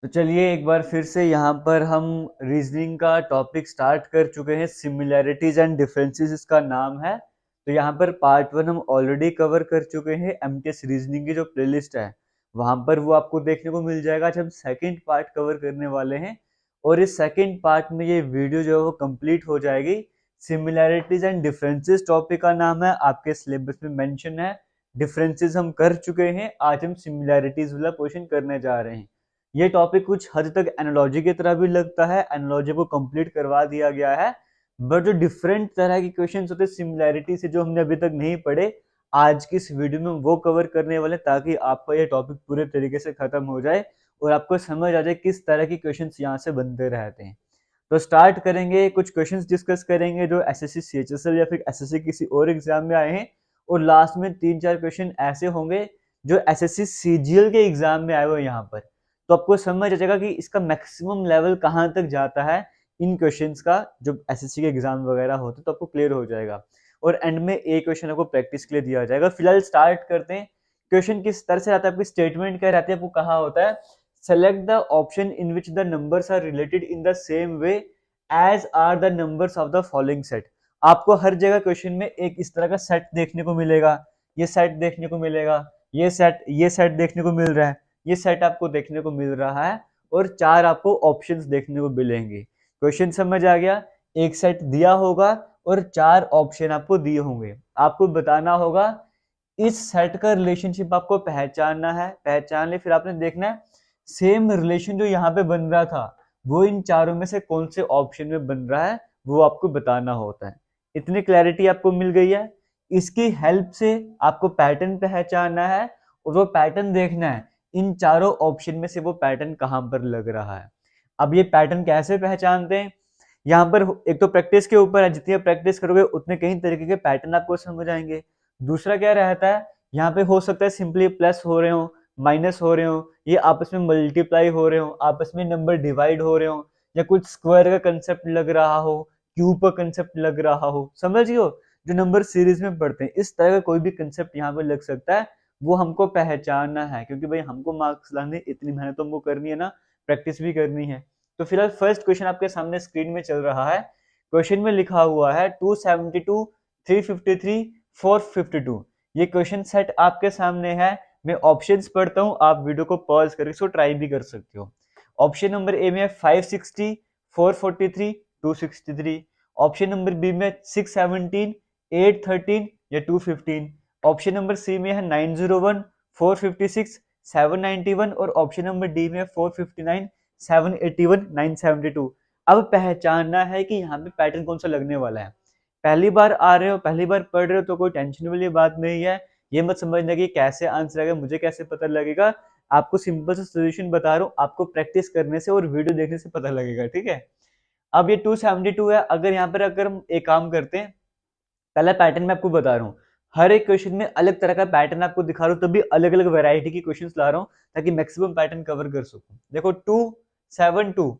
तो चलिए एक बार फिर से यहाँ पर हम रीजनिंग का टॉपिक स्टार्ट कर चुके हैं। सिमिलैरिटीज एंड डिफरेंसेस इसका नाम है। तो यहाँ पर पार्ट वन हम ऑलरेडी कवर कर चुके हैं। एमटीएस रीजनिंग की जो प्लेलिस्ट है वहां पर वो आपको देखने को मिल जाएगा। आज हम सेकंड पार्ट कवर करने वाले हैं और इस सेकंड पार्ट में ये वीडियो जो है वो कंप्लीट हो जाएगी। सिमिलैरिटीज एंड डिफरेंसेस टॉपिक का नाम है, आपके सिलेबस में मेंशन है। डिफरेंसेस हम कर चुके हैं, आज हम सिमिलैरिटीज वाला क्वेश्चन करने जा रहे हैं। ये टॉपिक कुछ हद तक एनालॉजी की तरह भी लगता है, एनालॉजी को कंप्लीट करवा दिया गया है। बट जो डिफरेंट तरह के क्वेश्चंस होते हैं सिमिलैरिटी से जो हमने अभी तक नहीं पढ़े, आज की इस वीडियो में वो कवर करने वाले, ताकि आपका ये टॉपिक पूरे तरीके से खत्म हो जाए और आपको समझ आ जाए किस तरह के क्वेश्चंस यहाँ से बनते रहते हैं। तो स्टार्ट करेंगे, कुछ क्वेश्चंस डिस्कस करेंगे जो एसएससी सीएचएसएल या फिर एसएससी किसी और एग्जाम में आए हैं, और लास्ट में 3-4 क्वेश्चन ऐसे होंगे जो एसएससी सीजीएल के एग्जाम में आए हुए यहाँ पर। तो आपको समझ आ जाएगा कि इसका मैक्सिमम लेवल कहाँ तक जाता है इन क्वेश्चंस का, जो एसएससी के एग्जाम वगैरह होते तो आपको क्लियर हो जाएगा। और एंड में एक क्वेश्चन आपको प्रैक्टिस के लिए दिया जाएगा। फिलहाल स्टार्ट करते हैं। क्वेश्चन किस तरह से आता है, आपकी स्टेटमेंट क्या रहती है, आपको कहा होता है select the option in which the numbers are related in the same way as are the numbers of the following set. आपको हर जगह क्वेश्चन में एक इस तरह का सेट देखने को मिलेगा, ये सेट देखने को मिलेगा, ये सेट देखने को मिल रहा है, ये सेट आपको देखने को मिल रहा है, और 4 आपको ऑप्शंस देखने को मिलेंगे। क्वेश्चन समझ आ गया? एक सेट दिया होगा और 4 ऑप्शन आपको दिए होंगे। आपको बताना होगा इस सेट का रिलेशनशिप, आपको पहचानना है। पहचान ले, फिर आपने देखना है सेम रिलेशन जो यहाँ पे बन रहा था वो इन चारों में से कौन से ऑप्शन में बन रहा है, वो आपको बताना होता है। इतनी क्लैरिटी आपको मिल गई है। इसकी हेल्प से आपको पैटर्न पहचानना है और वो पैटर्न देखना है इन चारों ऑप्शन में से वो पैटर्न कहां पर लग रहा है। अब ये पैटर्न कैसे पहचानते हैं, यहाँ पर एक तो प्रैक्टिस के ऊपर है, जितनी प्रैक्टिस करोगे उतने कई तरीके के पैटर्न आपको समझ आएंगे। दूसरा क्या रहता है, यहाँ पे हो सकता है सिंपली प्लस हो रहे हो, माइनस हो रहे हो, ये आपस में मल्टीप्लाई हो रहे हो, आपस में नंबर डिवाइड हो रहे हो, या कुछ स्क्वायर का कंसेप्ट लग रहा हो, क्यूब का कंसेप्ट लग रहा हो, समझियो जो नंबर सीरीज में पढ़ते हैं इस तरह का कोई भी कंसेप्ट यहाँ पे लग सकता है, वो हमको पहचानना है। क्योंकि भाई हमको मार्क्स लाने इतनी मेहनत तो हमको करनी है ना, प्रैक्टिस भी करनी है। तो फिलहाल फर्स्ट क्वेश्चन आपके सामने स्क्रीन में चल रहा है। क्वेश्चन में लिखा हुआ है 272, 353, 452। ये क्वेश्चन सेट आपके सामने है। मैं ऑप्शंस पढ़ता हूं, आप वीडियो को पॉज करके इसको ट्राई भी कर सकते हो। ऑप्शन नंबर ए में है 560, 443, 263। ऑप्शन नंबर बी में 617, 813 या 215। ऑप्शन नंबर सी में है 901, 456, 791, और ऑप्शन नंबर डी में 459, 781, 972। अब पहचानना है कि यहाँ पे पैटर्न कौन सा लगने वाला है। पहली बार आ रहे हो, पहली बार पढ़ रहे हो तो कोई टेंशन वाली बात नहीं है। ये मत समझना कि कैसे आंसर आएगा, मुझे कैसे पता लगेगा। आपको सिंपल सा सोल्यूशन बता रहा हूँ, आपको प्रैक्टिस करने से और वीडियो देखने से पता लगेगा, ठीक है। अब ये 272 है। अगर यहाँ पर अगर हम एक काम करते हैं, पहला पैटर्न मैं आपको बता रहा हूँ, हर एक क्वेश्चन में अलग तरह का पैटर्न आपको दिखा रहा हूँ, तभी अलग अलग वैरायटी की क्वेश्चंस ला रहा हूँ ताकि मैक्सिमम पैटर्न कवर कर सकूं। देखो 272,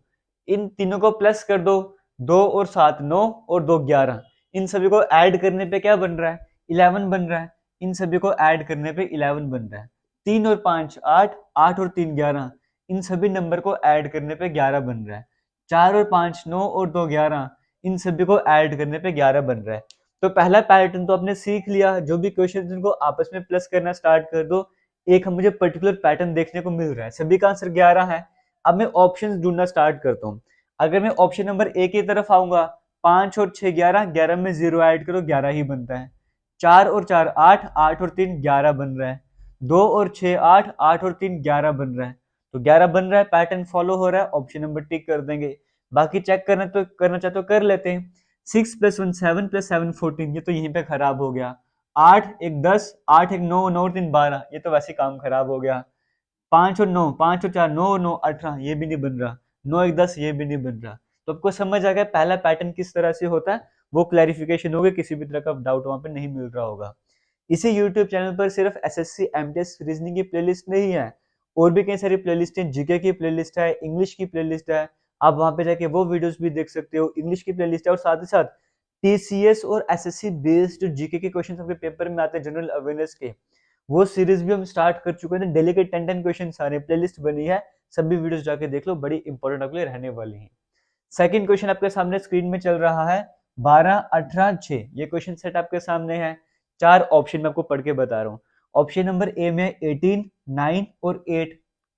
इन तीनों को प्लस कर दो, 2 और 7 9 और 2 11। इन सभी को ऐड करने पे क्या बन रहा है, 11 बन रहा है। इन सभी को ऐड करने पे 11 बन रहा है। 3 और 5 8, 8 और 3 11। इन सभी नंबर को ऐड करने पे 11 बन रहा है। 4 और 5 9 और 2 11। इन सभी को ऐड करने पे 11 बन रहा है। तो पहला पैटर्न तो आपने सीख लिया, जो भी क्वेश्चन जिनको आपस में प्लस करना स्टार्ट कर दो, एक मुझे पर्टिकुलर पैटर्न देखने को मिल रहा है, सभी का आंसर 11 है। अब मैं ऑप्शन ढूंढना स्टार्ट करता हूँ। अगर मैं ऑप्शन नंबर ए की तरफ आऊंगा, 5 और 6 11, 11 में 0 ऐड करो 11 ही बनता है। 4 और 4 8, 8 और 3 11 बन रहा है। 2 और 6 8, 8 और 3 11 बन रहा है। तो 11 बन रहा है, पैटर्न फॉलो हो रहा है, ऑप्शन नंबर टिक कर देंगे। बाकी चेक करना चाहते हो कर लेते हैं। 6 + 1 7 + 7 14, ये तो यहीं पे खराब हो गया। 8 1 10, 8 1 9, 9 और 3 12, ये तो वैसे काम खराब हो गया। 5 और 9, 5 और 4 9 और 9 18, ये भी नहीं बन रहा। 9 1 10, ये भी नहीं बन रहा। तो आपको समझ आ गया पहला पैटर्न किस तरह से होता है, वो क्लैरिफिकेशन हो गई, किसी भी तरह का डाउट वहां पे नहीं मिल रहा होगा। इसी यूट्यूब चैनल पर सिर्फ एसएससी एमटीएस रीजनिंग की प्लेलिस्ट नहीं है, और भी कई सारी प्लेलिस्ट है, जीके की प्लेलिस्ट है, इंग्लिश की प्लेलिस्ट है। आप वहां पे जाके वो वीडियोस भी देख सकते हो, इंग्लिश की प्लेलिस्ट है। और साथ ही साथ टीसीएस और एसएससी बेस्ड जीके के क्वेश्चन आपके पेपर में आते हैं जनरल अवेयरनेस के, वो सीरीज भी हम स्टार्ट कर चुके हैं, डेली के 10 क्वेश्चन सारे प्लेलिस्ट बनी है, सभी वीडियोस जाके देख लो, बड़ी इंपॉर्टेंट आपके लिए रहने वाली है। सेकंड क्वेश्चन आपके सामने स्क्रीन में चल रहा है 12, 18, 6, ये क्वेश्चन सेट आपके सामने है। 4 ऑप्शन में आपको पढ़ के बता रहा हूँ। ऑप्शन नंबर ए में 18, 9 और 8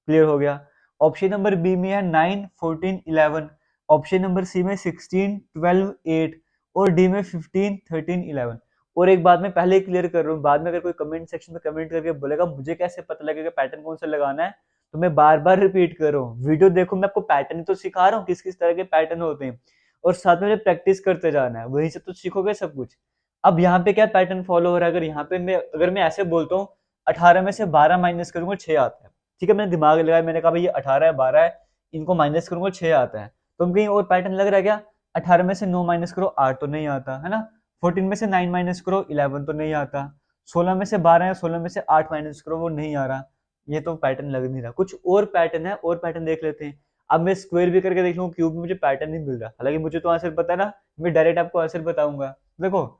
क्लियर हो गया। ऑप्शन नंबर बी में है 9, 14, 11। ऑप्शन नंबर सी में 16, 12, 8 और डी में 15, 13, 11। और एक बात मैं पहले ही क्लियर कर रहा हूँ, बाद में अगर कोई कमेंट सेक्शन में कमेंट करके बोलेगा मुझे कैसे पता लगेगा पैटर्न कौन सा लगाना है, तो मैं बार बार रिपीट कर रहा हूँ, वीडियो देखो, मैं आपको पैटर्न तो सिखा रहा हूँ किस किस तरह के पैटर्न होते हैं, और साथ में प्रैक्टिस करते जाना है, वहीं से तो सीखोगे सब कुछ। अब यहाँ पे क्या पैटर्न फॉलो हो रहा है, अगर यहाँ पे मैं ऐसे बोलता हूँ 18 में से 12 माइनस करूंगा 6 आता है, ठीक है, मैंने दिमाग लगाया, मैंने कहा भाई ये 18 है 12 है, इनको माइनस करूंगा 6 आता है, तुम कहीं और पैटर्न लग रहा है क्या? 18 में से 9 माइनस करो 8 तो नहीं आता है ना, 14 में से 9 माइनस करो 11 तो नहीं आता, 16 में से 12 या 16 में से 8 माइनस करो वो नहीं आ रहा, ये तो पैटर्न लग नहीं रहा, कुछ और पैटर्न है, और पैटर्न देख लेते हैं। अब मैं स्क्वायर भी करके देख लूँ, क्यूब में मुझे पैटर्न नहीं मिल रहा, हालांकि मुझे तो आंसर पता है ना, मैं डायरेक्ट आपको आंसर बताऊंगा। देखो,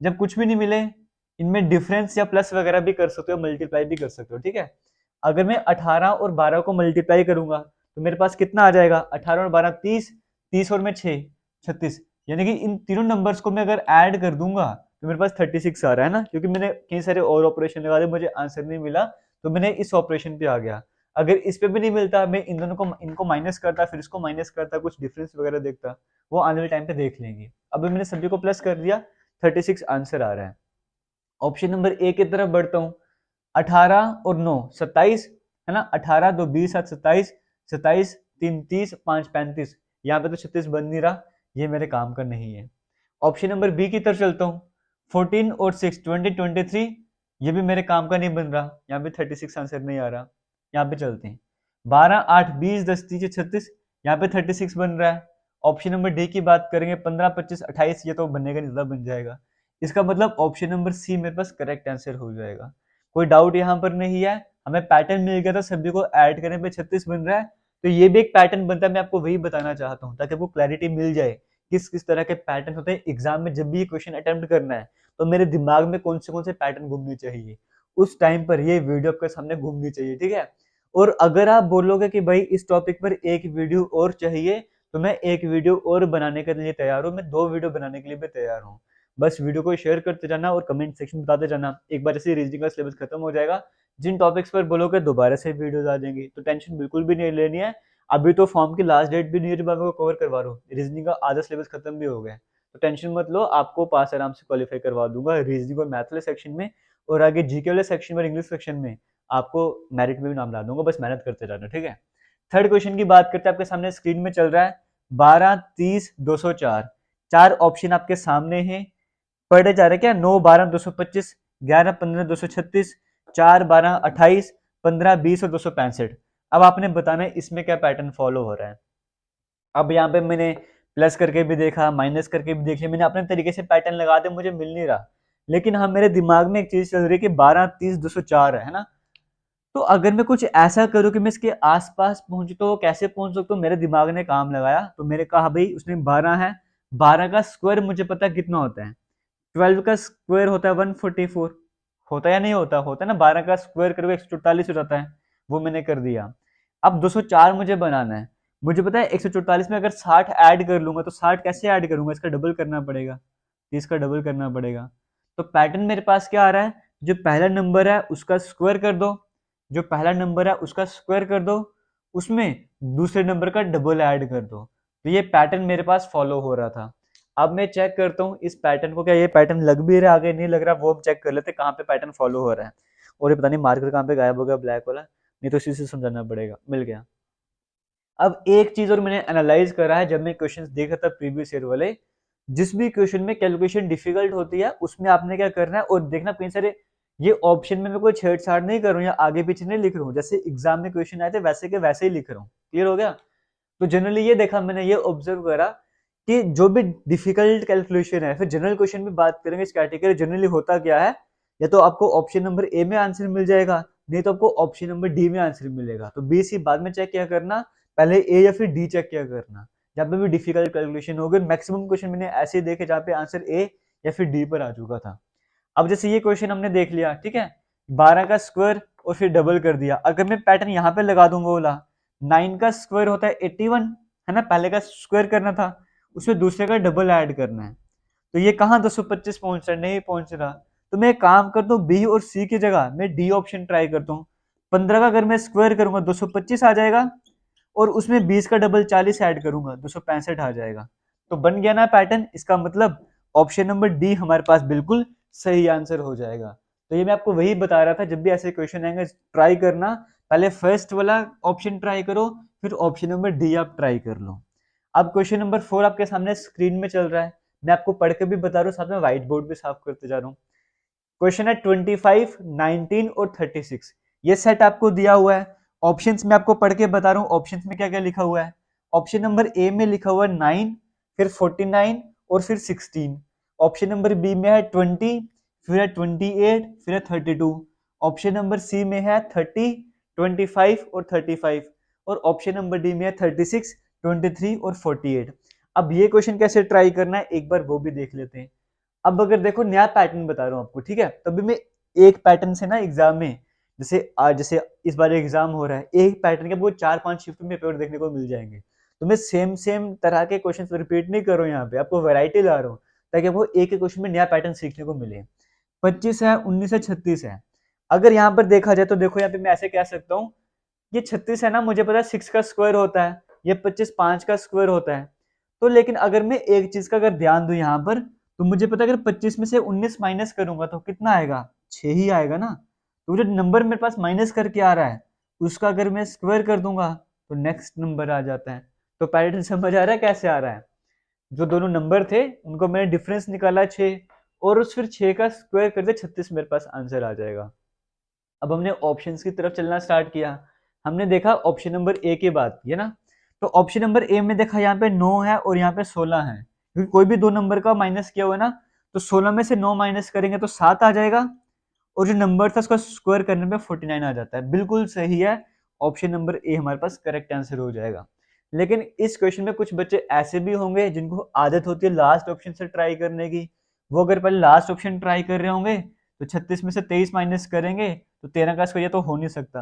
जब कुछ भी नहीं मिले, इनमें डिफरेंस या प्लस वगैरह भी कर सकते हो, मल्टीप्लाई भी कर सकते हो, ठीक है। अगर मैं 18 और 12 को मल्टीप्लाई करूंगा तो मेरे पास कितना आ जाएगा, 18 और 12 30, 30 और मैं 6 36, यानी कि इन तीनों नंबर्स को मैं अगर ऐड कर दूंगा तो मेरे पास 36 आ रहा है ना, क्योंकि मैंने कई सारे और ऑपरेशन लगा दिए, मुझे आंसर नहीं मिला, तो मैंने इस ऑपरेशन पे आ गया। अगर इस पे भी नहीं मिलता, मैं इन दोनों को इनको माइनस करता, फिर इसको माइनस करता, कुछ डिफरेंस वगैरह देखता, वो आने वाले टाइम पे देख लेंगे। अब मैंने सभी को प्लस कर दिया, 36 आंसर आ रहा है। ऑप्शन नंबर ए की तरफ बढ़ता हूँ, 18 और 9 27 है ना, 18 2 20 7 27, 27 3 30 5 35, यहाँ पे तो 36 बन नहीं रहा, ये मेरे काम का नहीं है। ऑप्शन नंबर बी की तरफ चलता हूँ, 14 और 6 20 23, ये भी मेरे काम का नहीं बन रहा, यहाँ पे 36 आंसर नहीं आ रहा, यहाँ पे चलते हैं। 12 8 20 10 30 36, यहाँ पे 36 बन रहा है। ऑप्शन नंबर डी की बात करेंगे, 15 25 28, ये तो बनेगा नहीं, ज्यादा बन जाएगा, इसका मतलब ऑप्शन नंबर सी मेरे पास करेक्ट आंसर हो जाएगा। कोई डाउट यहाँ पर नहीं है, हमें पैटर्न मिल गया था, सभी को ऐड करने पे 36 बन रहा है, तो ये भी एक पैटर्न बनता है, मैं आपको वही बताना चाहता हूँ ताकि आपको क्लैरिटी मिल जाए किस किस तरह के पैटर्न होते हैं एग्जाम में, जब भी ये क्वेश्चन अटेम्प्ट करना है तो मेरे दिमाग में कौन से पैटर्न घूमने चाहिए, उस टाइम पर ये वीडियो आपके सामने घूमनी चाहिए, ठीक है। और अगर आप बोलोगे कि भाई इस टॉपिक पर एक वीडियो और चाहिए, तो मैं एक वीडियो और बनाने के लिए तैयार हूँ, मैं 2 वीडियो बनाने के लिए भी तैयार हूँ। बस वीडियो को शेयर करते जाना और कमेंट सेक्शन में बताते जाना, एक बार ऐसे रीजनिंग का सिलेबस खत्म हो जाएगा, जिन टॉपिक्स पर बोलोगे दोबारा से वीडियोस आ जाएंगी, तो टेंशन बिल्कुल भी नहीं लेनी है। अभी तो फॉर्म की लास्ट डेट भी नहीं है जब आपको कवर करवा रहा हूँ, रीजनिंग का आधा सिलेबस खत्म भी हो गया है, तो टेंशन मत लो, आपको पास आराम से क्वालिफाई करवा दूंगा रीजनिंग और मैथ वाले सेक्शन में, और आगे जीके वाले सेक्शन और इंग्लिश सेक्शन में आपको मेरिट में भी नाम ला दूंगा, बस मेहनत करते जाना, ठीक है। थर्ड क्वेश्चन की बात करते हैं, आपके सामने स्क्रीन में चल रहा है 12 30 204, 4 ऑप्शन आपके सामने हैं, पढ़े जा रहे क्या, 9 12 225, 11 15 236, 4 12 28, 15 20 और 265। अब आपने बताना है इसमें क्या पैटर्न फॉलो हो रहा है। अब यहाँ पे मैंने प्लस करके भी देखा, माइनस करके भी देख लिया, मैंने अपने तरीके से पैटर्न लगा दिया, मुझे मिल नहीं रहा, लेकिन हाँ मेरे दिमाग में एक चीज चल रही है कि 12 30 204 है ना, तो अगर मैं कुछ ऐसा करूँ कि मैं इसके आसपास पहुंचू, तो कैसे पहुंच सकता हूँ, मेरे दिमाग ने काम लगाया, तो मेरे कहा भाई उसने 12 है, 12 का स्क्वायर मुझे पता है कितना होता है, 12 का स्क्वायर होता है 144, होता है या नहीं होता, होता है ना, 12 का स्क्वायर करोगे 144 हो जाता है, वो मैंने कर दिया। अब 204 मुझे बनाना है, मुझे पता है 144 में अगर 60 ऐड कर लूंगा, तो 60 कैसे ऐड करूंगा, इसका डबल करना पड़ेगा, 30 का डबल करना पड़ेगा, तो पैटर्न मेरे पास क्या आ रहा है, जो पहला नंबर है उसका स्क्वायर कर दो, जो पहला नंबर है उसका स्क्वायर कर दो, उसमें दूसरे नंबर का डबल ऐड कर दो, तो ये पैटर्न मेरे पास फॉलो हो रहा था। अब मैं चेक करता हूँ इस पैटर्न को, क्या ये पैटर्न लग भी रहा है, आगे नहीं लग रहा, वो हम चेक कर लेते कहाँ पे पैटर्न फॉलो हो रहा है। और ये पता नहीं मार्कर कहाँ पे गायब हो गया ब्लैक वाला, नहीं तो इसी से समझाना पड़ेगा, मिल गया। अब एक चीज और मैंने एनालाइज करा है, जब मैं क्वेश्चंस देख रहा था प्रीवियस ईयर वाले, जिस भी क्वेश्चन में कैलकुलेशन डिफिकल्ट होती है उसमें आपने क्या करना है, और देखना कई सारे ये ऑप्शन में मैं कोई छेड़छाड़ नहीं कर रहा हूँ या आगे पीछे नहीं लिख रहा हूँ, जैसे एग्जाम में क्वेश्चन आए थे वैसे के वैसे ही लिख रहा हूँ, क्लियर हो गया। तो जनरली ये देखा मैंने, ये ऑब्जर्व करा कि जो भी डिफिकल्ट कैलकुलेशन है, फिर जनरल क्वेश्चन भी बात करेंगे इस कैटेगरी, जनरली होता क्या है, या तो आपको ऑप्शन नंबर ए में आंसर मिल जाएगा, नहीं तो आपको ऑप्शन नंबर डी में आंसर मिलेगा, तो बी सी बाद में चेक क्या करना, पहले ए या फिर डी चेक क्या करना, जहाँ पे भी डिफिकल्ट कैलकुलेशन हो गए। मैक्सिमम क्वेश्चन मैंने ऐसे देखे जहाँ पे आंसर ए या फिर डी पर आ चुका था। अब जैसे ये क्वेश्चन हमने देख लिया, ठीक है, 12 का स्क्वायर और फिर डबल कर दिया। अगर मैं पैटर्न यहाँ पे लगा दूंगा बोला 9 का स्क्वायर होता है 81, है ना, पहले का स्क्वायर करना था, उसमें दूसरे का डबल ऐड करना है। तो ये कहाँ 225 पहुंच रहा है, नहीं पहुंच रहा। तो मैं एक काम करता हूँ, बी और सी की जगह मैं डी ऑप्शन ट्राई करता हूँ। 15 का अगर मैं स्क्वायर करूंगा 225 आ जाएगा, और उसमें 20 का डबल 40 ऐड करूंगा 265 आ जाएगा। तो बन गया ना पैटर्न। इसका मतलब ऑप्शन नंबर डी हमारे पास बिल्कुल सही आंसर हो जाएगा। तो ये मैं आपको वही बता रहा था, जब भी ऐसे क्वेश्चन आएंगे ट्राई करना, पहले फर्स्ट वाला ऑप्शन ट्राई करो, फिर ऑप्शन नंबर डी आप ट्राई कर लो। अब क्वेश्चन नंबर 4 आपके सामने स्क्रीन में चल रहा है, मैं आपको पढ़ के भी बता रहा हूँ, साथ में व्हाइट बोर्ड भी साफ करते जा रहा हूँ। क्वेश्चन है 25, 19 और 36। ये सेट आपको दिया हुआ है। ऑप्शंस में आपको पढ़ के बता रहा हूँ, ऑप्शंस में क्या क्या लिखा हुआ है। ऑप्शन नंबर ए में लिखा हुआ है 9, फिर 49 और फिर 16। ऑप्शन नंबर बी में है 20, फिर है 28, फिर है 32। ऑप्शन नंबर सी में है 30, 25 और 35। और ऑप्शन नंबर डी में है 36, 23 और 48। अब ये क्वेश्चन कैसे ट्राई करना है एक बार वो भी देख लेते हैं। अब अगर देखो नया पैटर्न बता रहा हूँ आपको, ठीक है, तभी मैं एक पैटर्न से ना एग्जाम में, जैसे आज जैसे इस बार एग्जाम हो रहा है, एक पैटर्न के आपको 4-5 शिफ्ट में पेपर देखने को मिल जाएंगे। तो मैं सेम सेम तरह के क्वेश्चन रिपीट नहीं कर रहा हूँ, यहाँ पे आपको वैरायटी ला रहा हूँ ताकि आपको एक एक क्वेश्चन में नया पैटर्न सीखने को मिले। 25 है, 19 है, 36 है। अगर यहाँ पर देखा जाए तो देखो यहाँ पे मैं ऐसे कह सकता हूँ, ये 36 है ना, मुझे पता है 6 का स्क्वायर होता है, ये 25 5 का स्क्वायर होता है। तो लेकिन अगर मैं एक चीज का अगर ध्यान दूं यहाँ पर, तो मुझे पता है अगर 25 में से 19 माइनस करूंगा तो कितना आएगा, 6 ही आएगा ना। तो जो नंबर मेरे पास माइनस करके आ रहा है, उसका अगर मैं स्क्वायर कर दूंगा तो नेक्स्ट नंबर आ जाता है। तो पैटर्न समझ आ रहा है कैसे आ रहा है। जो दोनों नंबर थे उनको मैंने डिफरेंस निकाला 6, और उस फिर 6 का स्क्वायर कर दिया, 36 मेरे पास आंसर आ जाएगा। अब हमने ऑप्शंस की तरफ चलना स्टार्ट किया। हमने देखा ऑप्शन नंबर ए के बाद, ये ना, तो ऑप्शन नंबर ए में देखा यहाँ पे 9 है और यहाँ पे 16 है, क्योंकि कोई भी दो नंबर का माइनस किया हुआ है ना, तो 16 में से 9 माइनस करेंगे तो 7 आ जाएगा, और जो नंबर था उसका स्क्वायर करने पे 49 आ जाता है। बिल्कुल सही है, ऑप्शन नंबर ए हमारे पास करेक्ट आंसर हो जाएगा। लेकिन इस क्वेश्चन में कुछ बच्चे ऐसे भी होंगे जिनको आदत होती है लास्ट ऑप्शन से ट्राई करने की। वो अगर पहले लास्ट ऑप्शन ट्राई कर रहे होंगे तो 36 में से 23 माइनस करेंगे तो 13 का स्क्वायर तो हो नहीं सकता।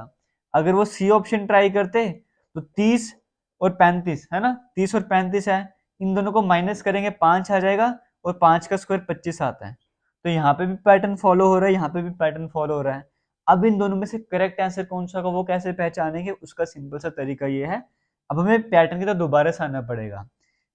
अगर वो सी ऑप्शन ट्राई करते तो 30 और 35 है ना, 30 और 35 है, इन दोनों को माइनस करेंगे 5 आ जाएगा, और 5 का स्क्वायर 25 आता है। तो यहाँ पे भी पैटर्न फॉलो हो रहा है, यहाँ पे भी पैटर्न फॉलो हो रहा है। अब इन दोनों में से करेक्ट आंसर कौन सा होगा वो कैसे पहचानेंगे, उसका सिंपल सा तरीका ये है। अब हमें पैटर्न की तरफ दोबारा से आना पड़ेगा।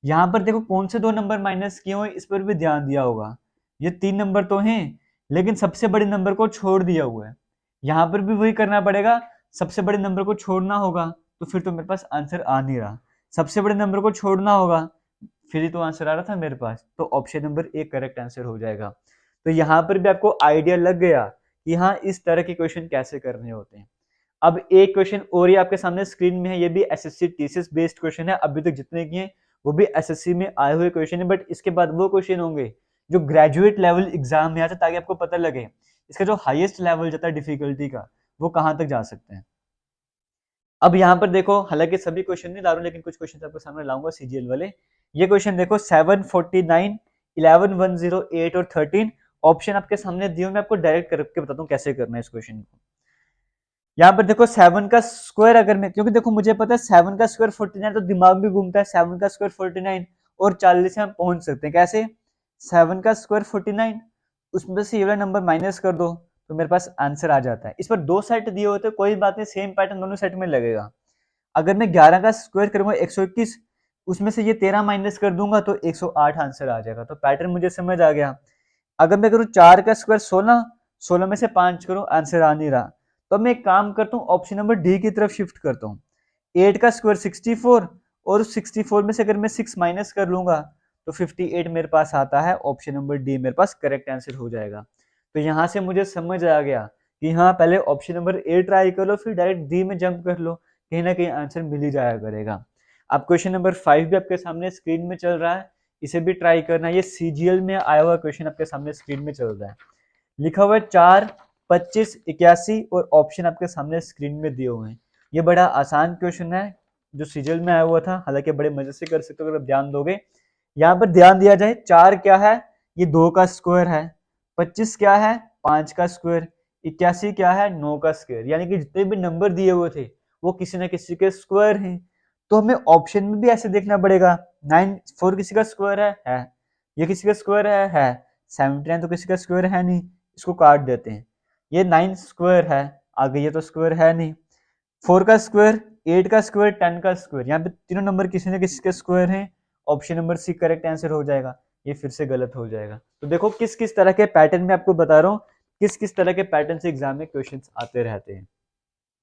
यहाँ पर देखो कौन से दो नंबर माइनस किए हुए इस पर भी ध्यान दिया होगा। ये 3 नंबर तो हैं, लेकिन सबसे बड़े नंबर को छोड़ दिया हुआ है। यहाँ पर भी वही करना पड़ेगा, सबसे बड़े नंबर को छोड़ना होगा, तो फिर तो मेरे पास आंसर आ नहीं रहा। सबसे बड़े नंबर को छोड़ना होगा, फिर ही तो आंसर आ रहा था मेरे पास, तो option number A correct answer हो जाएगा। तो यहाँ पर भी आपको आइडिया लग गया कि हाँ इस तरह के क्वेश्चन कैसे करने होते हैं। अब एक क्वेश्चन और ये आपके सामने स्क्रीन में है, ये भी एसएससी टीसीएस बेस्ड क्वेश्चन है। अभी तक जितने किए वो भी एसएससी में आए हुए क्वेश्चन है, बट इसके बाद वो क्वेश्चन होंगे जो ग्रेजुएट लेवल एग्जाम में आते, ताकि आपको पता लगे इसका जो हाईएस्ट लेवल जाता है डिफिकल्टी का वो कहाँ तक जा सकते हैं। अब यहाँ पर देखो, हालांकि सभी क्वेश्चन नहीं ला रहा हूं, लेकिन कुछ क्वेश्चन आपके सामने लाऊंगा सीजीएल वाले। ये क्वेश्चन देखो 749, 11, 108 और 13 ऑप्शन आपके सामने दिए, मैं आपको डायरेक्ट करके बताता हूँ कैसे करना है इस क्वेश्चन को। यहाँ पर देखो 7 का स्क्वायर अगर मैं, क्योंकि देखो मुझे पता है 7 का स्क्वायर 49, तो दिमाग भी घूमता है 7 का स्क्वायर 49 और 40 से हम पहुंच सकते हैं कैसे। 7 का स्क्वायर 49, उसमें से ये वाला नंबर माइनस कर दो तो मेरे पास आंसर आ जाता है। इस पर दो सेट दिए होते कोई बात नहीं, सेम पैटर्न दोनों सेट में लगेगा। अगर मैं 11 का स्क्वायर करूंगा 121, उसमें से ये 13 माइनस कर दूंगा तो 108 आंसर आ जाएगा। तो पैटर्न मुझे समझ आ गया। अगर मैं करूँ 4 का स्क्वायर 16, 16 में से 5 करूँ, आंसर आ नहीं रहा, तो मैं एक काम करता हूँ ऑप्शन नंबर डी की तरफ शिफ्ट करता हूँ। 8 का स्क्वायर 64, और 64 में से अगर मैं 6 माइनस कर लूंगा तो 58 मेरे पास आता है। ऑप्शन नंबर डी मेरे पास करेक्ट आंसर हो जाएगा। तो यहाँ से मुझे समझ आ गया कि हाँ पहले ऑप्शन नंबर ए ट्राई कर लो, फिर डायरेक्ट डी में जंप कर लो, कहीं ना कहीं आंसर मिल ही जाया करेगा। अब क्वेश्चन नंबर 5 भी आपके सामने स्क्रीन में चल रहा है, इसे भी ट्राई करना। ये सीजीएल में आया हुआ क्वेश्चन आपके सामने स्क्रीन में चल रहा है। लिखा हुआ है 4, 25, 81 और ऑप्शन आपके सामने स्क्रीन में दिए हुए हैं। ये बड़ा आसान क्वेश्चन है जो सीजीएल में आया हुआ था, हालांकि बड़े मजे से कर सकते हो अगर आप ध्यान दोगे। यहाँ पर ध्यान दिया जाए, 4 क्या है, ये 2 का स्क्वायर है। 25 क्या है, 5 का स्क्वायर। 81 क्या है, 9 का स्क्वायर, यानी कि जितने भी नंबर दिए हुए थे वो किसी ना किसी के स्क्वायर हैं। तो हमें ऑप्शन में भी ऐसे देखना पड़ेगा, 9 4 किसी का स्क्वायर है, ये किसी का स्क्वायर है, 79 तो किसी का स्क्वायर है नहीं, इसको काट देते हैं। ये 9 स्क्वायर है, आगे ये तो स्क्वायर है नहीं, 4 का स्क्वायर, 8 का स्क्वायर, 10 का स्क्वायर, यहाँ पे तीनों नंबर किसी न किसी के स्क्वायर हैं, option number C correct answer हो जाएगा। ये फिर से गलत हो जाएगा। तो देखो किस किस तरह के पैटर्न में आपको बता रहा हूँ, किस किस तरह के पैटर्न से एग्जाम में क्वेश्चंस आते रहते हैं।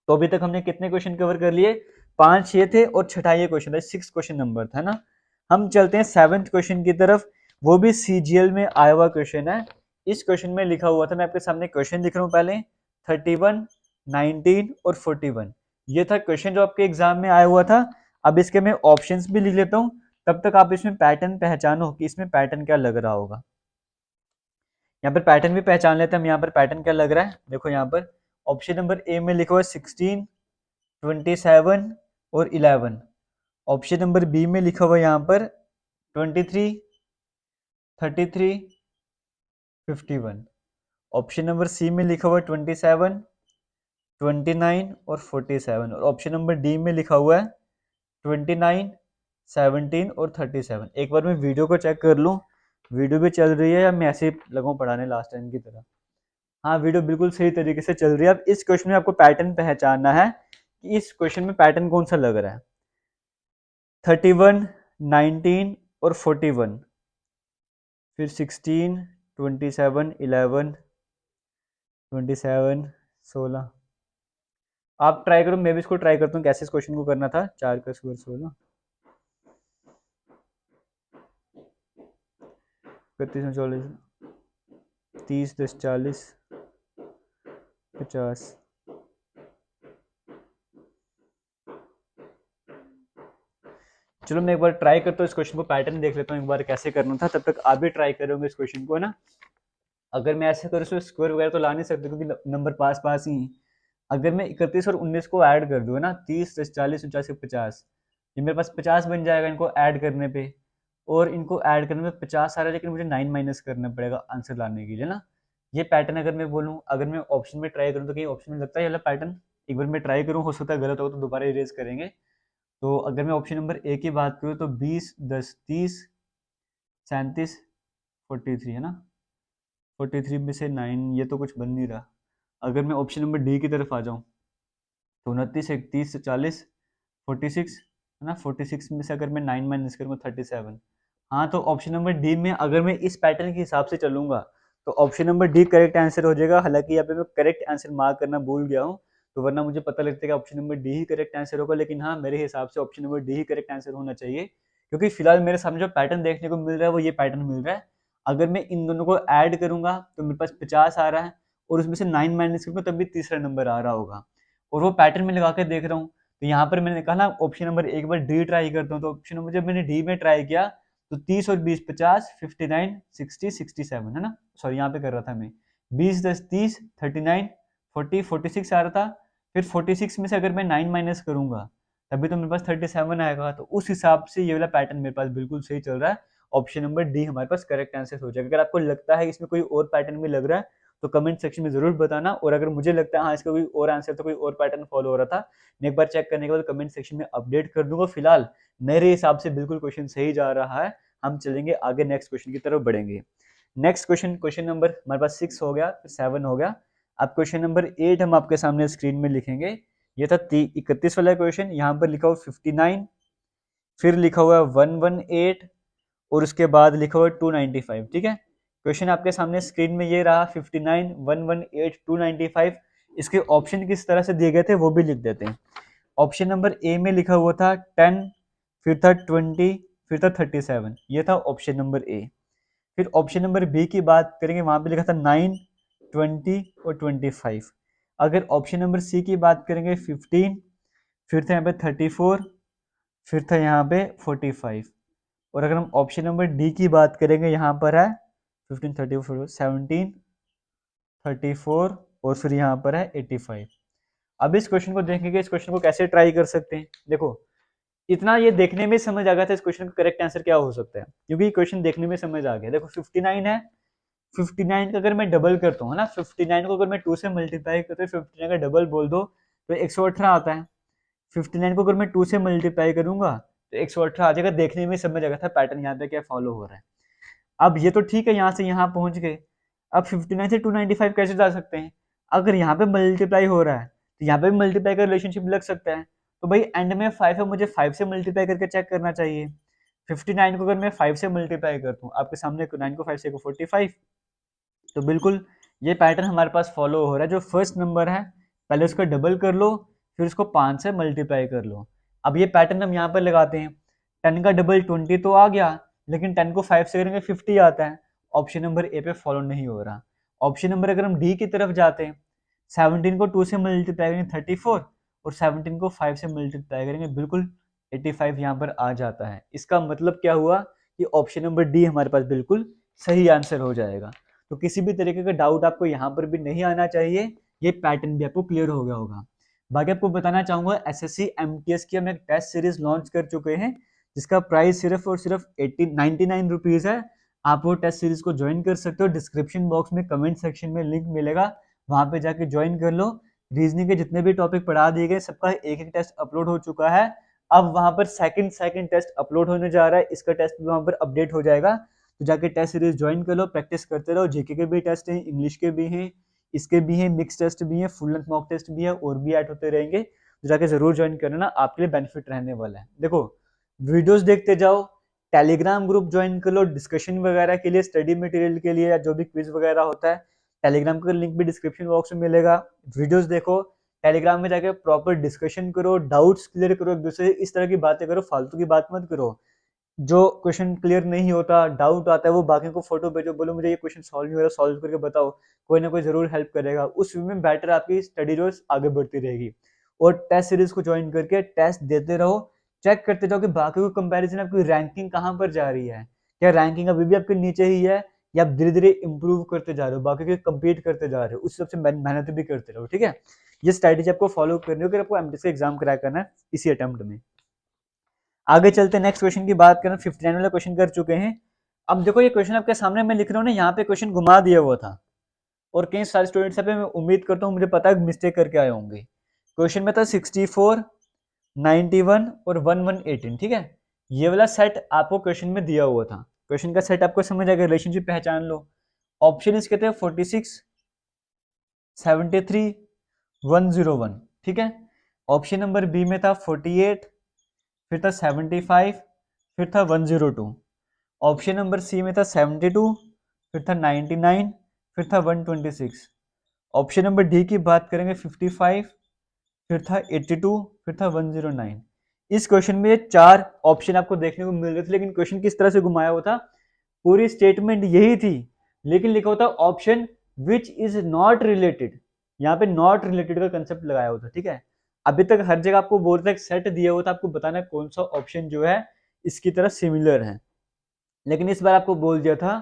तो अभी तक हमने कितने क्वेश्चन कवर कर लिए, 5-6 थे और छठा ये क्वेश्चन था, 6 क्वेश्चन नंबर था ना। हम चलते हैं 7th क्वेश्चन की तरफ, वो भी सीजीएल में आया हुआ क्वेश्चन है। इस क्वेश्चन में लिखा हुआ था, मैं आपके सामने क्वेश्चन लिख रहा हूँ पहले, 31, 19 और 41, ये था क्वेश्चन जो आपके एग्जाम में आया हुआ था। अब इसके मैं ऑप्शंस भी लिख लेता हूँ, तब तक आप इसमें पैटर्न पहचानो कि इसमें पैटर्न क्या लग रहा होगा। यहाँ पर पैटर्न भी पहचान लेते हैं हम, यहाँ पर पैटर्न क्या लग रहा है। देखो यहाँ पर ऑप्शन नंबर ए में लिखा हुआ है 16, 27 और 11। ऑप्शन नंबर बी में लिखा हुआ है यहाँ पर 23, 33, 51। ऑप्शन नंबर सी में लिखा हुआ है 27, 29 और 47। और ऑप्शन नंबर डी में लिखा हुआ है 29, 17 और 37। एक बार मैं वीडियो को चेक कर लूँ, वीडियो भी चल रही है या मैं ऐसे ही लगूँ पढ़ाने लास्ट टाइम की तरह। हाँ, वीडियो बिल्कुल सही तरीके से चल रही है। अब इस क्वेश्चन में आपको पैटर्न पहचानना है कि इस क्वेश्चन में पैटर्न कौन सा लग रहा है। 31, 19 और 41, फिर 16, 27, 11, 27, 16। आप ट्राई करो, मैं भी इसको ट्राई करता हूँ कैसे इस क्वेश्चन को करना था। 4 का स्क्वायर 16, 31, 40, 30, 10, 40, 50। चलो मैं एक बार ट्राई करता हूँ, इस क्वेश्चन को पैटर्न देख लेता हूँ एक बार कैसे करना था, तब तक आप भी ट्राई करोगे इस क्वेश्चन को ना। अगर मैं ऐसे करूँ तो स्क्वायर वगैरह तो ला नहीं सकते क्योंकि नंबर पास पास ही हैं। अगर मैं 31 और 19 को ऐड कर दूँ ना, 30, 10, 40, 49, 50, ये मेरे पास 50 बन जाएगा इनको ऐड करने पे। और इनको ऐड करने में 50 आ रहा है, लेकिन मुझे 9 माइनस करना पड़ेगा आंसर लाने के लिए ना। ये पैटर्न अगर मैं बोलूँ, अगर मैं ऑप्शन में ट्राई करूँ तो कहीं ऑप्शन में लगता है ये वाला पैटर्न। एक बार मैं ट्राई करूँ, हो सकता है गलत हो तो दोबारा इरेज करेंगे। तो अगर मैं ऑप्शन नंबर ए की बात करूँ तो 20, 10, 30, 37, 43 है ना। 43 में से 9, ये तो कुछ बन नहीं रहा। अगर मैं ऑप्शन नंबर डी की तरफ आ जाऊँ तो 29, 31, 40, 46 है ना। 46 में से अगर मैं 9 माइनस करूँगा 37। हाँ, तो ऑप्शन नंबर डी में अगर मैं इस पैटर्न के हिसाब से चलूंगा तो option number D correct answer हो जाएगा। हालांकि यहाँ पे मैं करेक्ट आंसर मार्क करना भूल गया हूँ, तो वरना मुझे पता लगता है कि ऑप्शन नंबर डी ही करेक्ट आंसर होगा। लेकिन हाँ, मेरे हिसाब से ऑप्शन नंबर डी ही करेक्ट आंसर होना चाहिए, क्योंकि फिलहाल मेरे सामने जो पैटर्न देखने को मिल रहा है वो ये पैटर्न मिल रहा है। अगर मैं इन दोनों को ऐड करूंगा तो मेरे पास 50 आ रहा है, और उसमें से 9 माइनस करूंगा तब भी तीसरा नंबर आ रहा होगा, और वो पैटर्न में लगा के देख रहा हूँ। तो यहाँ पर मैंने कहा ना ऑप्शन नंबर एक बार डी ट्राई करता हूँ, तो ऑप्शन नंबर जब मैंने डी में ट्राई किया तो 30 और 20, 50, 59, 60, 67 है ना। सॉरी, यहाँ पे कर रहा था मैं 20, 10, 30, 39, 40, 46 आ रहा था। फिर 46 में से अगर मैं 9 माइनस करूंगा तभी तो मेरे पास 37 आएगा। तो उस हिसाब से ये वाला पैटर्न मेरे पास बिल्कुल सही चल रहा है। ऑप्शन नंबर डी हमारे पास करेक्ट आंसर हो जाएगा। अगर आपको लगता है इसमें कोई और पैटर्न भी लग रहा है तो कमेंट सेक्शन में जरूर बताना, और अगर मुझे लगता है हाँ इसका कोई और आंसर तो कोई और पैटर्न फॉलो हो रहा था, मैं एक बार चेक करने के बाद कमेंट सेक्शन में अपडेट कर दूंगा। फिलहाल मेरे हिसाब से बिल्कुल क्वेश्चन सही जा रहा है। हम चलेंगे आगे, नेक्स्ट क्वेश्चन की तरफ बढ़ेंगे। नेक्स्ट क्वेश्चन, क्वेश्चन नंबर हमारे पास 6 हो गया, फिर 7 हो गया। अब क्वेश्चन नंबर 8 हम आपके सामने स्क्रीन में लिखेंगे। ये था 31 वाला क्वेश्चन। यहाँ पर लिखा हुआ 59, फिर लिखा हुआ 118 और उसके बाद लिखा हुआ 295। ठीक है, क्वेश्चन आपके सामने स्क्रीन में ये रहा 59, 118, 295। इसके ऑप्शन किस तरह से दिए गए थे वो भी लिख देते हैं। ऑप्शन नंबर ए में लिखा हुआ था 10, फिर था 20, फिर था 37, ये था ऑप्शन नंबर ए। फिर ऑप्शन नंबर बी की बात करेंगे, वहां पे लिखा था 9, 20 और 25। अगर ऑप्शन नंबर सी की बात करेंगे 15, फिर था यहाँ पे 34, फिर था यहाँ पे 45। और अगर हम ऑप्शन नंबर डी की बात करेंगे, यहाँ पर है 15, 34, 17, 34 और फिर यहाँ पर है 85। अब इस क्वेश्चन को देखेंगे, इस क्वेश्चन को कैसे ट्राई कर सकते हैं। देखो, इतना ये देखने में समझ आ गया था इस क्वेश्चन का करेक्ट आंसर क्या हो सकता है, क्योंकि क्वेश्चन देखने में समझ आ गया। देखो 59 है, 59 का अगर मैं डबल करता हूँ, है ना, 59 को अगर मैं 2 से मल्टीप्लाई करता हूँ, 59 का डबल बोल दो तो 118 आता है। 59 को अगर मैं 2 से मल्टीप्लाई करूंगा तो 118 आ जाएगा। देखने में समझ आएगा था पैटर्न यहाँ पे क्या फॉलो हो रहा है। अब ये तो ठीक है, यहाँ से यहाँ पहुंच गए। अब 59 से 295 कैसे जा सकते हैं? अगर यहाँ पे मल्टीप्लाई हो रहा है तो यहाँ पे भी मल्टीप्लाई का रिलेशनशिप लग सकता है। तो भाई एंड में 5 है, मुझे 5 से मल्टीप्लाई करके चेक करना चाहिए। 59 को अगर मैं 5 से मल्टीप्लाई करता हूँ, आपके सामने 9 को 5 से 45, तो बिल्कुल ये पैटर्न हमारे पास फॉलो हो रहा है। जो फर्स्ट नंबर है पहले उसका डबल कर लो, फिर उसको 5 से मल्टीप्लाई कर लो। अब ये पैटर्न हम यहाँ पर लगाते हैं। 10 का डबल 20 तो आ गया, लेकिन 10 को 5 से करेंगे 50 आता है। ऑप्शन नंबर ए पे फॉलो नहीं हो रहा। ऑप्शन नंबर अगर हम डी की तरफ जाते हैं, 17 को 2 से मल्टीप्लाई करेंगे 34, और 17 को 5 से मल्टीप्लाई करेंगे बिल्कुल 85 यहाँ पर आ जाता है। इसका मतलब क्या हुआ कि ऑप्शन नंबर डी हमारे पास बिल्कुल सही आंसर हो जाएगा। तो किसी भी तरीके का डाउट आपको यहाँ पर भी नहीं आना चाहिए। ये पैटर्न भी आपको क्लियर हो गया होगा। बाकी आपको बताना चाहूंगा एसएससी एमटीएस की हम एक टेस्ट सीरीज लॉन्च कर चुके हैं, जिसका प्राइस सिर्फ और सिर्फ 99 रुपीज है। आप वो टेस्ट सीरीज को ज्वाइन कर सकते हो। डिस्क्रिप्शन बॉक्स में कमेंट सेक्शन में लिंक मिलेगा, वहां पे जाके ज्वाइन कर लो। रीजनिंग के जितने भी टॉपिक पढ़ा दिए गए सबका एक एक टेस्ट अपलोड हो चुका है। अब वहां पर सेकंड टेस्ट अपलोड होने जा रहा है, इसका टेस्ट भी वहां पर अपडेट हो जाएगा। तो जाके टेस्ट सीरीज ज्वाइन कर लो, प्रैक्टिस करते रहो। जीके के भी टेस्ट हैं, इंग्लिश के भी हैं, इसके भी हैं, मिक्स टेस्ट भी हैं, फुल लेंथ मॉक टेस्ट भी है, और भी ऐड होते रहेंगे। तो जाके जरूर ज्वाइन करना, आपके लिए बेनिफिट रहने वाला है। देखो वीडियोस देखते जाओ, टेलीग्राम ग्रुप ज्वाइन कर लो डिस्कशन वगैरह के लिए, स्टडी मटेरियल के लिए, या जो भी क्विज वगैरह होता है। टेलीग्राम का लिंक भी डिस्क्रिप्शन बॉक्स में मिलेगा। वीडियोस देखो, टेलीग्राम में जाके प्रॉपर डिस्कशन करो, डाउट्स क्लियर करो एक दूसरे, इस तरह की बातें करो, फालतू की बात मत करो। जो क्वेश्चन क्लियर नहीं होता, डाउट आता है, वो बाकी को फोटो भेजो, बोलो मुझे ये क्वेश्चन सॉल्व नहीं हो रहा, सॉल्व करके बताओ। कोई ना कोई जरूर हेल्प करेगा। उस वे में बेटर आपकी स्टडी जो आगे बढ़ती रहेगी। और टेस्ट सीरीज को ज्वाइन करके टेस्ट देते रहो, चेक करते जाओ कि बाकी को कंपैरिजन आपकी रैंकिंग कहाँ पर जा रही है। क्या रैंकिंग अभी भी आपके नीचे ही है, या आप धीरे धीरे इंप्रूव करते जा रहे हो, बाकी के कम्पीट करते जा रहे हो। उस हिसाब से मेहनत भी करते रहो, ठीक है। ये स्ट्रैटेजी आपको फॉलो करनी होगी, आपको एमटीएस का एग्जाम क्रैक करना है इसी अटेम्प्ट में। आगे चलते नेक्स्ट क्वेश्चन की बात करें। 59 वाला क्वेश्चन कर चुके हैं। अब देखो ये क्वेश्चन आपके सामने मैं लिख रहा हूँ ना, यहाँ पे क्वेश्चन घुमा दिया हुआ था, और कई सारे स्टूडेंट्स पे मैं उम्मीद करता हूँ, मुझे पता है मिस्टेक करके आए होंगे। क्वेश्चन में था 64, 91 और 1118, ठीक है। ये वाला सेट आपको क्वेश्चन में दिया हुआ था। क्वेश्चन का सेट आपको समझ आएगा, रिलेशनशिप पहचान लो। ऑप्शन इसके थे 46, 73, 101, ठीक है। ऑप्शन नंबर बी में था 48, फिर था 75, फिर था 102। ऑप्शन नंबर सी में था 72, फिर था 99, फिर था 126। ऑप्शन नंबर डी की बात करेंगे 55, फिर था 82, फिर था 109। इस क्वेश्चन में ये चार ऑप्शन आपको देखने को मिल रहे थे, लेकिन क्वेश्चन किस तरह से घुमाया हुआ था, पूरी स्टेटमेंट यही थी, लेकिन लिखा होता option which is not related. यहाँ पे नॉट रिलेटेड का कंसेप्ट लगाया हुआ था, ठीक है। अभी तक हर जगह आपको बोल रहा है सेट दिया हुआ था, आपको बताना है कौन सा ऑप्शन जो है इसकी तरह सिमिलर है। लेकिन इस बार आपको बोल दिया था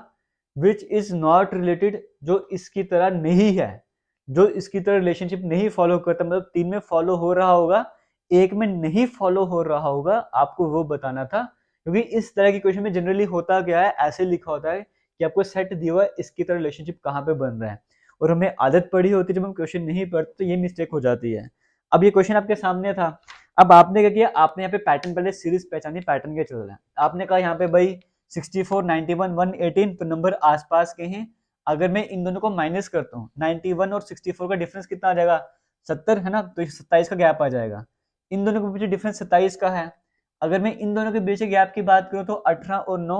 विच इज नॉट रिलेटेड, जो इसकी तरह नहीं है, जो इसकी तरह रिलेशनशिप नहीं फॉलो करता, मतलब 3 में फॉलो हो रहा होगा, 1 में नहीं फॉलो हो रहा होगा, आपको वो बताना था। क्योंकि इस तरह की क्वेश्चन में जनरली होता क्या है, ऐसे लिखा होता है कि आपको सेट दिया हुआ है, इसकी तरह रिलेशनशिप कहाँ पे बन रहा है, और हमें आदत पड़ी होती है जब हम क्वेश्चन नहीं पढ़ते तो ये मिस्टेक हो जाती है। अब ये क्वेश्चन आपके सामने था। अब आपने क्या किया, आपने यहाँ पे पैटर्न, पहले सीरीज पहचानी, पैटर्न क्या चल रहा है। आपने कहा यहाँ पे भाई 64, 91, 118 तो नंबर आसपास के हैं। अगर मैं इन दोनों को माइनस करता हूँ, 91 और 64 का डिफरेंस कितना आ जाएगा, 70 है ना, तो 27 का गैप आ जाएगा। इन दोनों के बीच डिफरेंस 27 का है। अगर मैं इन दोनों के बीच गैप की बात करूँ तो 18 और 9,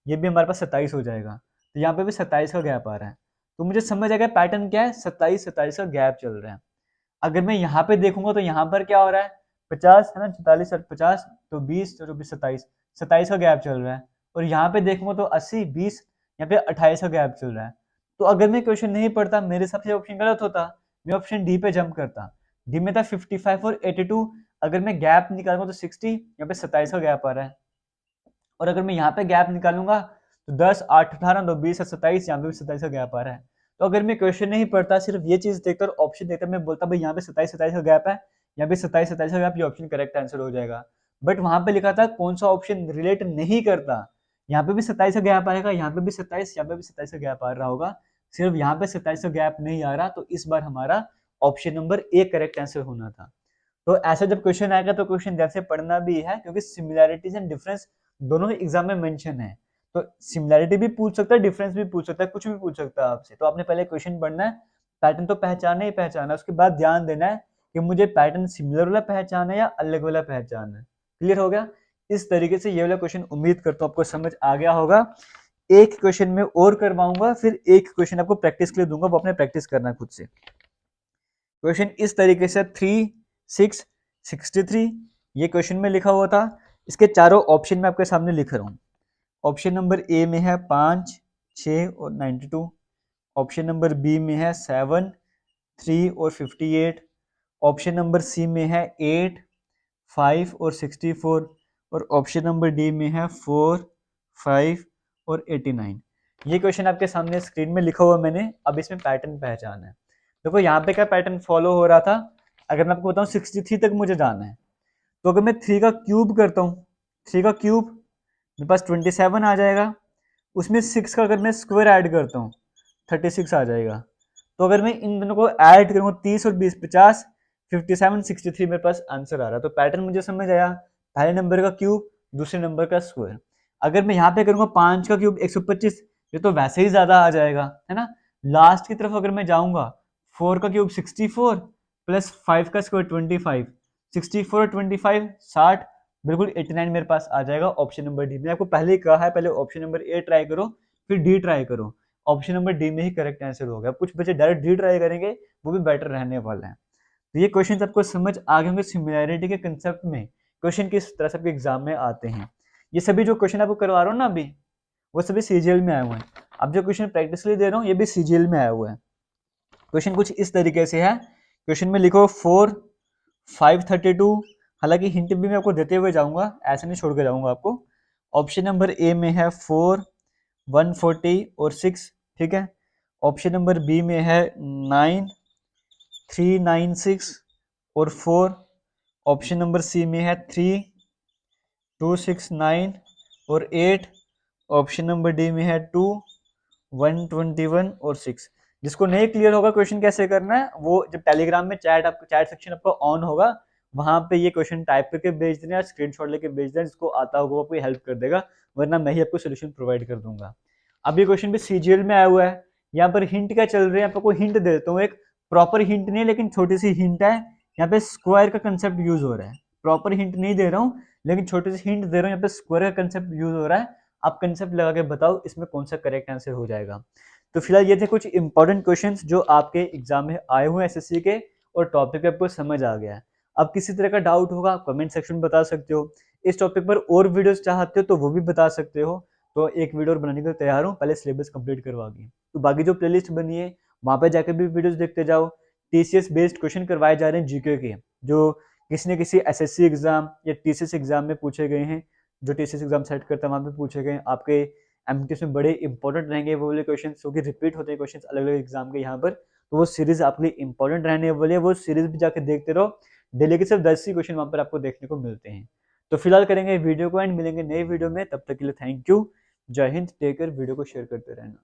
ये भी हमारे पास 27 हो जाएगा। तो यहाँ पे भी 27 का गैप आ रहा है। तो मुझे समझ आ गया पैटर्न क्या है, 27 का गैप चल रहा है। अगर मैं यहाँ पे देखूंगा तो यहाँ पर क्या हो रहा है, 50 है ना, 44 और 50, तो 20 तो 27, 27 का गैप चल रहा है। और यहाँ पे देखूंगा तो 80, 20, यहाँ पे 28 का गैप चल रहा है। तो अगर मैं क्वेश्चन नहीं पढ़ता, मेरे हिसाब से ऑप्शन गलत होता, मैं ऑप्शन डी पे जंप करता। डी में था 55 और 82, अगर मैं गैप निकालूंगा तो 60, यहाँ पे 27 का गैप आ रहा है। और अगर मैं यहाँ पे गैप निकालूंगा तो 10, 8, 18, तो 20 और 27, यहाँ पे भी 27 का गैप आ रहा है। तो अगर मैं क्वेश्चन नहीं पढ़ता, सिर्फ ये चीज देखता और ऑप्शन देखता, मैं बोलता भाई यहाँ पे 27 का गैप है, यहाँ पे 27 का गैप, ये ऑप्शन करेक्ट आंसर हो जाएगा। बट वहां पे लिखा था कौन सा ऑप्शन रिलेट नहीं करता, यहाँ पे भी 27 का गैप आएगा, यहाँ पे भी 27, यहाँ पे भी 27 का गैप आ रहा होगा, सिर्फ यहाँ पे 27 का गैप नहीं आ रहा, तो इस बार हमारा option number A correct answer होना था। तो ऐसा जब क्वेश्चन आएगा तो क्वेश्चन ध्यान से पढ़ना भी है, क्योंकि सिमिलैरिटीज एंड डिफरेंस दोनों ही एग्जाम में मेंशन है। तो सिमिलैरिटी भी पूछ सकता है, डिफरेंस भी पूछ सकता है, कुछ भी पूछ सकता है आपसे। तो आपने पहले क्वेश्चन पढ़ना है, पैटर्न तो पहचाना ही पहचाना है, उसके बाद ध्यान देना है कि मुझे पैटर्न सिमिलर वाला पहचाना है या अलग वाला पहचाना है। क्लियर हो गया? इस तरीके से ये वाला क्वेश्चन उम्मीद करता हूँ आपको समझ आ गया होगा। एक क्वेश्चन में और करवाऊंगा, फिर एक क्वेश्चन आपको प्रैक्टिस के लिए दूंगा, वो आपने प्रैक्टिस करना है खुद से। क्वेश्चन इस तरीके से 3, 6, 63 ये क्वेश्चन में लिखा हुआ था। इसके चारों ऑप्शन में आपके सामने लिख रहा हूँ। ऑप्शन नंबर ए में है 5, 6 और 92। ऑप्शन नंबर बी में है 7, 3 और 58। ऑप्शन नंबर सी में है 8, 5 और 64। और ऑप्शन नंबर डी में है 4, 5 और 89। ये क्वेश्चन आपके सामने स्क्रीन में लिखा हुआ मैंने। अब इसमें पैटर्न पहचाना है। देखो यहाँ पे क्या पैटर्न फॉलो हो रहा था, अगर मैं आपको बताऊँ 63 तक मुझे जाना है, तो अगर मैं 3 का क्यूब करता हूँ, 3 का क्यूब मेरे पास 27 आ जाएगा, उसमें 6 का अगर मैं स्क्वायर ऐड करता हूँ 36 आ जाएगा। तो अगर मैं इन दोनों को ऐड करूँगा 30 और 20 50, 57, 63 मेरे पास आंसर आ रहा है। तो पैटर्न मुझे समझ आया, पहले नंबर का क्यूब, दूसरे नंबर का स्क्वायर। अगर मैं यहाँ पे करूँगा 5 का क्यूब 125, ये तो वैसे ही ज्यादा आ जाएगा, है ना। लास्ट की तरफ अगर मैं जाऊंगा 4 का क्यूब 64 प्लस 5 का स्क्वायर 25, 64 और 25 60, बिल्कुल 89 मेरे पास आ जाएगा। Option number D. मैंने आपको पहले ही कहा है, पहले ऑप्शन नंबर ए ट्राई करो, फिर डी ट्राई करो। ऑप्शन नंबर डी में ही करेक्ट आंसर होगा। कुछ बच्चे डायरेक्ट डी ट्राई करेंगे, वो भी बेटर रहने वाला है। तो ये क्वेश्चन आपको समझ आ गए होंगे सिमिलैरिटी के कंसेप्ट में क्वेश्चन किस तरह से आपके एग्जाम में आते हैं। ये सभी जो क्वेश्चन आपको करवा रहा हूँ ना अभी, वो सभी सीजीएल में आए हुए हैं। अब जो क्वेश्चन प्रैक्टिस के लिए दे रहा हूँ, ये भी सीजीएल में आया हुआ है। क्वेश्चन कुछ इस तरीके से है। क्वेश्चन में लिखो 4, 532। हालांकि हिंट भी मैं आपको देते हुए जाऊंगा, ऐसे नहीं छोड़ के जाऊंगा आपको। ऑप्शन नंबर ए में है 4, 140 और 6, ठीक है। ऑप्शन नंबर बी में है 9, 396 और 4। ऑप्शन नंबर सी में है 3, 269 और 8। ऑप्शन नंबर डी में है 2, 121 और 6। जिसको नहीं क्लियर होगा क्वेश्चन कैसे करना है, वो जब टेलीग्राम में चैट सेक्शन आपका ऑन होगा, वहां पे ये क्वेश्चन टाइप करके भेज देना, स्क्रीनशॉट लेके भेज देना। जिसको आता होगा वो आपको हेल्प कर देगा, वरना मैं ही आपको सोल्यूशन प्रोवाइड कर दूंगा। अब ये क्वेश्चन भी सीजीएल में आया हुआ है। यहाँ पर हिंट क्या चल रही है, आपको हिंट दे देता हूँ। एक प्रॉपर हिंट नहीं, लेकिन छोटी सी हिंट है। यहाँ पे स्क्वायर का कंसेप्ट यूज हो रहा है। प्रॉपर हिंट नहीं दे रहा हूँ, लेकिन छोटी सी हिंट दे रहा हूँ। यहाँ पे स्क्वायर का कंसेप्ट यूज हो रहा है। आप कंसेप्ट लगा के बताओ इसमें कौन सा करेक्ट आंसर हो जाएगा। तो फिलहाल ये थे कुछ इंपॉर्टेंट क्वेश्चंस जो आपके एग्जाम में आए हुए हैं एसएससी के, और टॉपिक आपको समझ आ गया है। अब किसी तरह का डाउट होगा आप कमेंट सेक्शन में बता सकते हो। इस टॉपिक पर और वीडियोस चाहते हो तो वो भी बता सकते हो। तो एक वीडियो बनाने के लिए तैयार हूँ, पहले सिलेबस कंप्लीट करवा के। तो बाकी जो प्लेलिस्ट बनी है वहां पर जाकर भी वीडियोस देखते जाओ। टीसीएस बेस्ड क्वेश्चन करवाए जा रहे हैं जीके के, जो किसी न किसी एसएससी एग्जाम या टीसीएस एग्जाम में पूछे गए हैं। जो टीसीएस एग्जाम सेट करता है वहां पे पूछे गए आपके एमटीएस में बड़े इंपॉर्टेंट रहेंगे वो वाले क्वेश्चन, क्योंकि रिपीट होते हैं क्वेश्चन अलग अलग एग्जाम के यहाँ पर। तो वो सीरीज आपके लिए इंपॉर्टेंट रहने वाली है, वो सीरीज भी जाकर देखते रहो। डेली के सिर्फ 10 ही क्वेश्चन वहां पर आपको देखने को मिलते हैं। तो फिलहाल करेंगे वीडियो को एंड, मिलेंगे नए वीडियो में। तब तक के लिए थैंक यू, जय हिंद, टेक केयर। वीडियो को शेयर करते रहना।